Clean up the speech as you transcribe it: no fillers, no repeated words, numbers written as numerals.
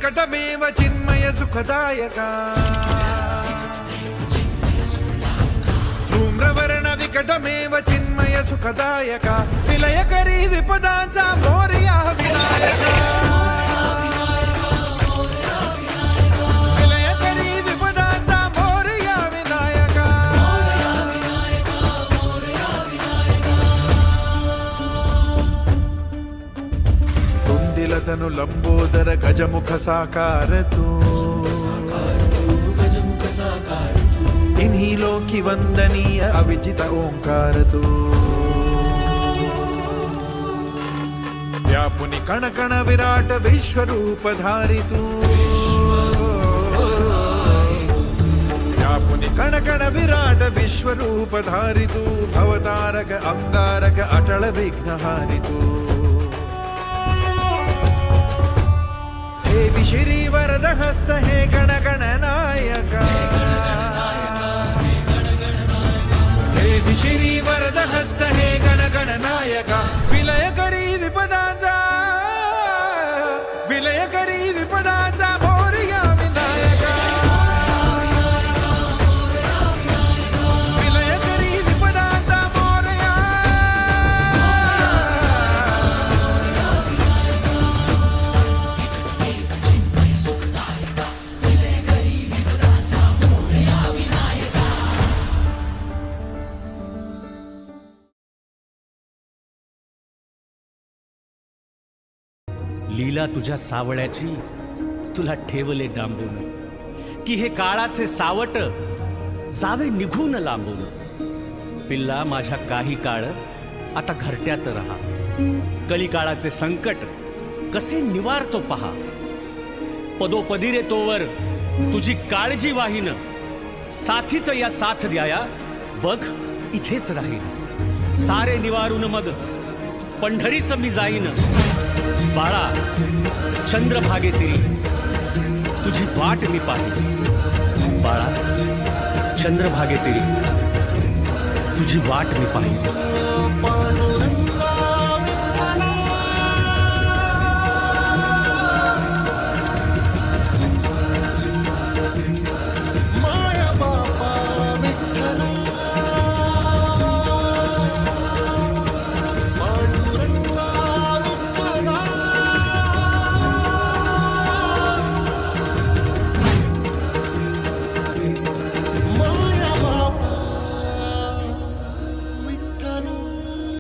विकटमेव चिन्मय सुखदायका धूम्रवर्ण विकटमेव चिन्मय सुखदायका विलयकरी विपदांचा मोरया विनायका विलयकरी विपदांचा मोरया विनायका तुंदिलतनु लंबोदर गजमुख साकार तू इन्हीं लोकी वंदनीय अविजित ओंकार तू व्यापुनि कण कण विराट विश्वरूप धारी तू व्यापुनि कण कण विराट विश्वरूप धारी तू भवतारक अंगारक अटल विघ्नहारी तू हे विश्री वरद हस्त हे गण गण नायका विश्री वरद हस्त हे गण गण नायका विलयकरी विपदांचा मोरया विनायका विलयकरी विपदांचा मोरया लीला तुझ्या सावळ्याची तुला ठेवले डांबून की हे काळाचे सावट जावे निघून लांबून पिल्ला माझ्या काही काळ आता घरट्यात रहा कलिकाळाचे संकट कसे निवारतो पहा पदोपदी रे तोवर तुझी काळजी वाहीन साथीत या साथ द्याया बघ इथेच राहीन सारे निवारून मग पंढरीस मी जाईन बाळा चंद्रभागेतील तुझी वाट मी पाहिन बाळा चंद्रभागेतील तुझी वाट मी पाहिन